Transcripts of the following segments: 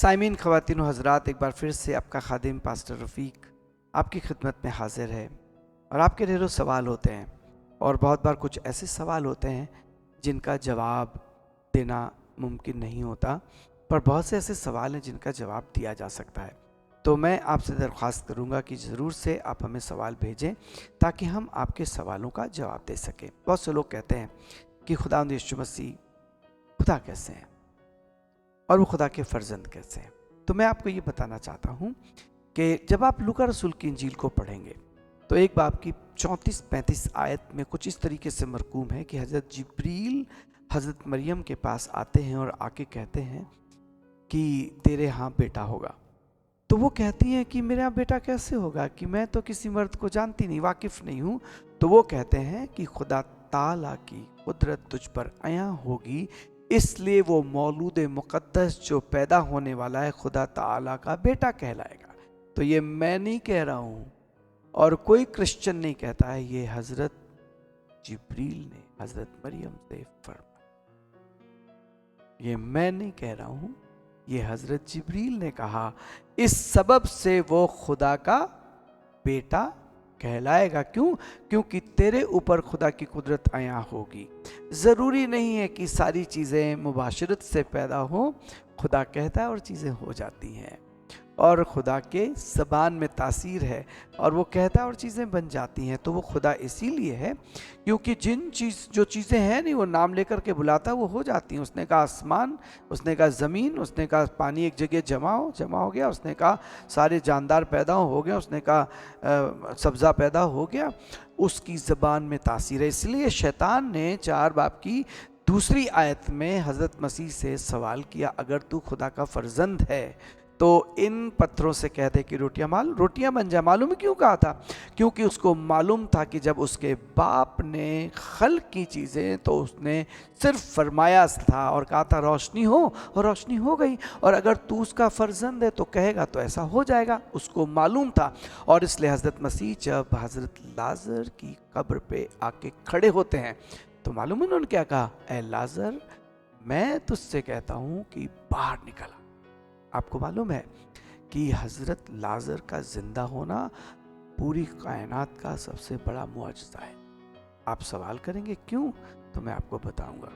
साइमिन ख़वातीन व हज़रात, एक बार फिर से आपका खादिम पास्टर रफ़ीक आपकी खिदमत में हाजिर है। और आपके ढेरों सवाल होते हैं और बहुत बार कुछ ऐसे सवाल होते हैं जिनका जवाब देना मुमकिन नहीं होता, पर बहुत से ऐसे सवाल हैं जिनका जवाब दिया जा सकता है। तो मैं आपसे दरख्वास्त करूंगा कि ज़रूर से आप हमें सवाल भेजें ताकि हम आपके सवालों का जवाब दे सकें। बहुत से लोग कहते हैं कि खुदावंद यीशु मसीह खुदा कैसे हैं और वो खुदा के फर्जंद कैसे हैं। तो मैं आपको ये बताना चाहता हूँ कि जब आप लूका रसूल की इंजील को पढ़ेंगे तो एक बाब की 34-35 आयत में कुछ इस तरीके से मरकूम है कि हज़रत जिब्रील हज़रत मरियम के पास आते हैं और आके कहते हैं कि तेरे यहाँ बेटा होगा। तो वो कहती हैं कि मेरे यहाँ बेटा कैसे होगा, कि मैं तो किसी मर्द को जानती नहीं, वाकिफ़ नहीं हूँ। तो वो कहते हैं कि खुदा ताला की कुदरत तुझ पर आया होगी, इसलिए वो मौलूद मुक़द्दस जो पैदा होने वाला है खुदा ताला का बेटा कहलाएगा। तो ये मैं नहीं कह रहा हूँ और कोई क्रिश्चियन नहीं कहता है, ये हज़रत जिब्रील ने हज़रत मरियम से फरमाया। ये मैं नहीं कह रहा हूँ, ये हज़रत जिब्रील ने कहा। इस सबब से वो खुदा का बेटा कहलाएगा। क्यों? क्योंकि तेरे ऊपर खुदा की कुदरत आया होगी। ज़रूरी नहीं है कि सारी चीज़ें मुबाशरत से पैदा हो, खुदा कहता है और चीज़ें हो जाती हैं, और खुदा के ज़बान में तासीर है और वो कहता है और चीज़ें बन जाती हैं। तो वो खुदा इसीलिए है क्योंकि जो चीज़ें हैं नहीं वो नाम लेकर के बुलाता वो हो जाती हैं। उसने कहा आसमान, उसने कहा ज़मीन, उसने कहा पानी एक जगह जमा हो गया, उसने कहा सारे जानदार पैदा हो गए, उसने कहा सब्ज़ा पैदा हो गया। उसकी ज़बान में तासीर है। इसलिए शैतान ने 4 बाब की 2 आयत में हज़रत मसीह से सवाल किया, अगर तू खुदा का फर्जंद है तो इन पत्थरों से कह दे कि रोटियां बन जाए। मालूम क्यों कहा था? क्योंकि उसको मालूम था कि जब उसके बाप ने खल्क की चीज़ें तो उसने सिर्फ फरमाया था और कहा था रोशनी हो, और रोशनी हो गई। और अगर तू उसका फर्जंद है तो कहेगा तो ऐसा हो जाएगा। उसको मालूम था। और इसलिए हज़रत मसीह जब हज़रत लाजर की कब्र पे आके खड़े होते हैं तो मालूम उन्होंने क्या कहा? ए लाजर, मैं तुझसे कहता हूँ कि बाहर निकल। आपको मालूम है कि हज़रत लाजर का जिंदा होना पूरी कायनात का सबसे बड़ा मुआजिज़ा है। आप सवाल करेंगे क्यों? तो मैं आपको बताऊंगा।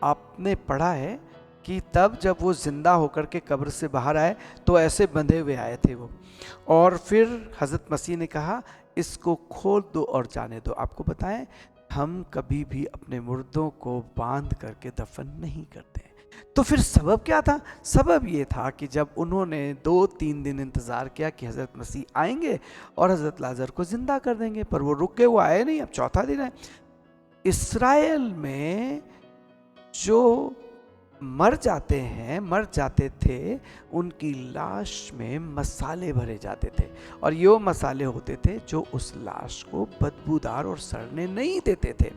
आपने पढ़ा है कि तब जब वो जिंदा होकर के कब्र से बाहर आए तो ऐसे बंधे हुए आए थे वो, और फिर हज़रत मसीह ने कहा इसको खोल दो और जाने दो। आपको बताएं, हम कभी भी अपने मुर्दों को बांध करके दफन नहीं करते। तो फिर सबब क्या था? सबब ये था कि जब उन्होंने 2-3 दिन इंतज़ार किया कि हज़रत मसीह आएंगे और हज़रत लाजर को ज़िंदा कर देंगे, पर वो रुके, वो आए नहीं। अब चौथा दिन है। इस्राएल में जो मर जाते थे, उनकी लाश में मसाले भरे जाते थे, और ये मसाले होते थे जो उस लाश को बदबूदार और सड़ने नहीं देते थे।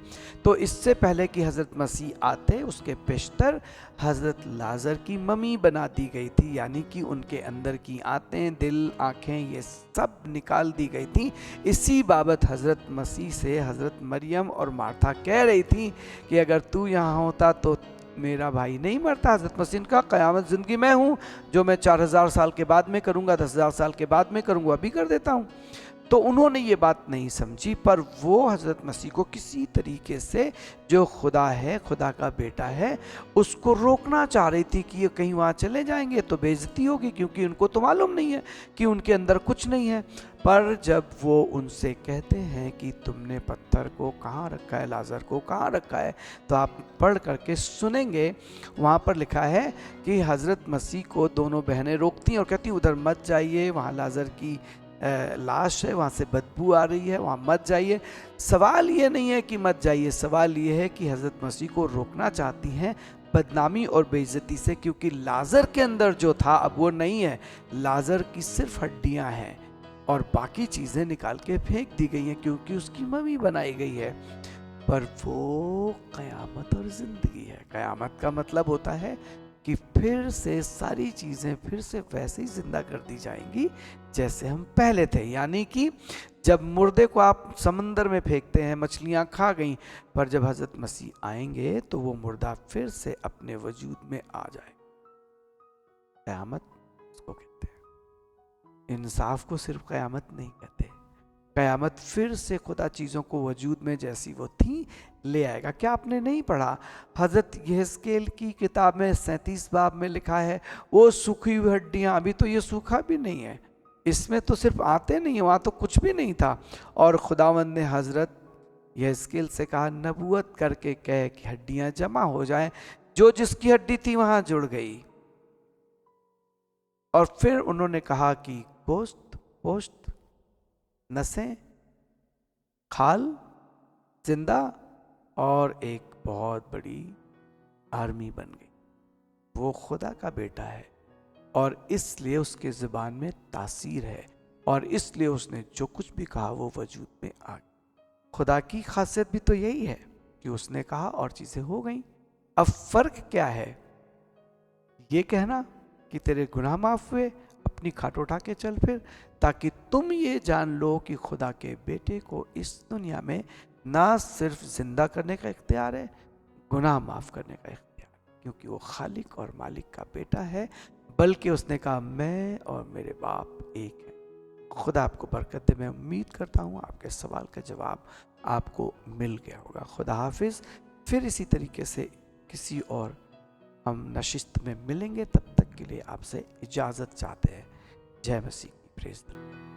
तो इससे पहले कि हज़रत मसीह आते, उसके पेशतर हज़रत लाजर की ममी बना दी गई थी, यानी कि उनके अंदर की आंतें, दिल, आँखें, ये सब निकाल दी गई थी। इसी बाबत हज़रत मसीह से हज़रत मरियम और मार्था कह रही थी कि अगर तू यहाँ होता तो मेरा भाई नहीं मरता। हज़रत मसीह का क़यामत ज़िंदगी मैं हूँ, जो मैं 4000 साल के बाद में करूँगा, 10,000 साल के बाद में करूँगा, अभी कर देता हूँ। तो उन्होंने ये बात नहीं समझी, पर वो हज़रत मसीह को किसी तरीके से, जो खुदा है, खुदा का बेटा है, उसको रोकना चाह रही थी कि ये कहीं वहाँ चले जाएंगे तो बेइज्जती होगी, क्योंकि उनको तो मालूम नहीं है कि उनके अंदर कुछ नहीं है। पर जब वो उनसे कहते हैं कि तुमने पत्थर को कहाँ रखा है, लाजर को कहाँ रखा है, तो आप पढ़ करके सुनेंगे, वहाँ पर लिखा है कि हज़रत मसीह को दोनों बहनें रोकती हैं और कहती उधर मत जाइए, वहाँ लाजर की लाश है, वहाँ से बदबू आ रही है, वहाँ मत जाइए। सवाल ये नहीं है कि मत जाइए, सवाल ये है कि हज़रत मसीह को रोकना चाहती हैं बदनामी और बेइज्जती से, क्योंकि लाजर के अंदर जो था अब वो नहीं है। लाजर की सिर्फ हड्डियां हैं और बाकी चीज़ें निकाल के फेंक दी गई हैं, क्योंकि उसकी ममी बनाई गई है। पर वो क़यामत और ज़िंदगी है। क़यामत का मतलब होता है कि फिर से सारी चीज़ें फिर से वैसे ही जिंदा कर दी जाएंगी जैसे हम पहले थे। यानी कि जब मुर्दे को आप समंदर में फेंकते हैं, मछलियां खा गई, पर जब हज़रत मसीह आएंगे तो वो मुर्दा फिर से अपने वजूद में आ जाए। क़यामत उसको कहते हैं। इंसाफ को सिर्फ क़यामत नहीं कहते, क़यामत फिर से खुदा चीज़ों को वजूद में जैसी वो थी ले आएगा। क्या आपने नहीं पढ़ा हज़रत यहेज़केल की किताब में 37 बाब में लिखा है, वो सूखी हुई हड्डियाँ, अभी तो ये सूखा भी नहीं है, इसमें तो सिर्फ आते नहीं है, वहाँ तो कुछ भी नहीं था। और खुदावंद ने हज़रत यहेज़केल से कहा नबूवत करके कहे कि हड्डियाँ जमा हो जाएं, जो जिसकी हड्डी थी वहाँ जुड़ गई। और फिर उन्होंने कहा कि गोश्त, पोस्ट, नसें, खाल जिंदा, और एक बहुत बड़ी आर्मी बन गई। वो खुदा का बेटा है और इसलिए उसके ज़ुबान में तासीर है और इसलिए उसने जो कुछ भी कहा वो वजूद में आ गया। खुदा की खासियत भी तो यही है कि उसने कहा और चीज़ें हो गई। अब फ़र्क क्या है? ये कहना कि तेरे गुनाह माफ़ हुए, अपनी खाट उठा के चल फिर, ताकि तुम ये जान लो कि खुदा के बेटे को इस दुनिया में ना सिर्फ जिंदा करने का इख्तियार है, गुनाह माफ़ करने का इख्तियार, क्योंकि वो खालिक और मालिक का बेटा है। बल्कि उसने कहा मैं और मेरे बाप एक है। खुदा आपको बरकत दे। मैं उम्मीद करता हूँ आपके सवाल का जवाब आपको मिल गया होगा। खुदा हाफिज़। फिर इसी तरीके से किसी और हम नशिस्त में मिलेंगे, तब तक के लिए आपसे इजाज़त चाहते हैं। जय मसीह की प्रेज़ द लॉर्ड।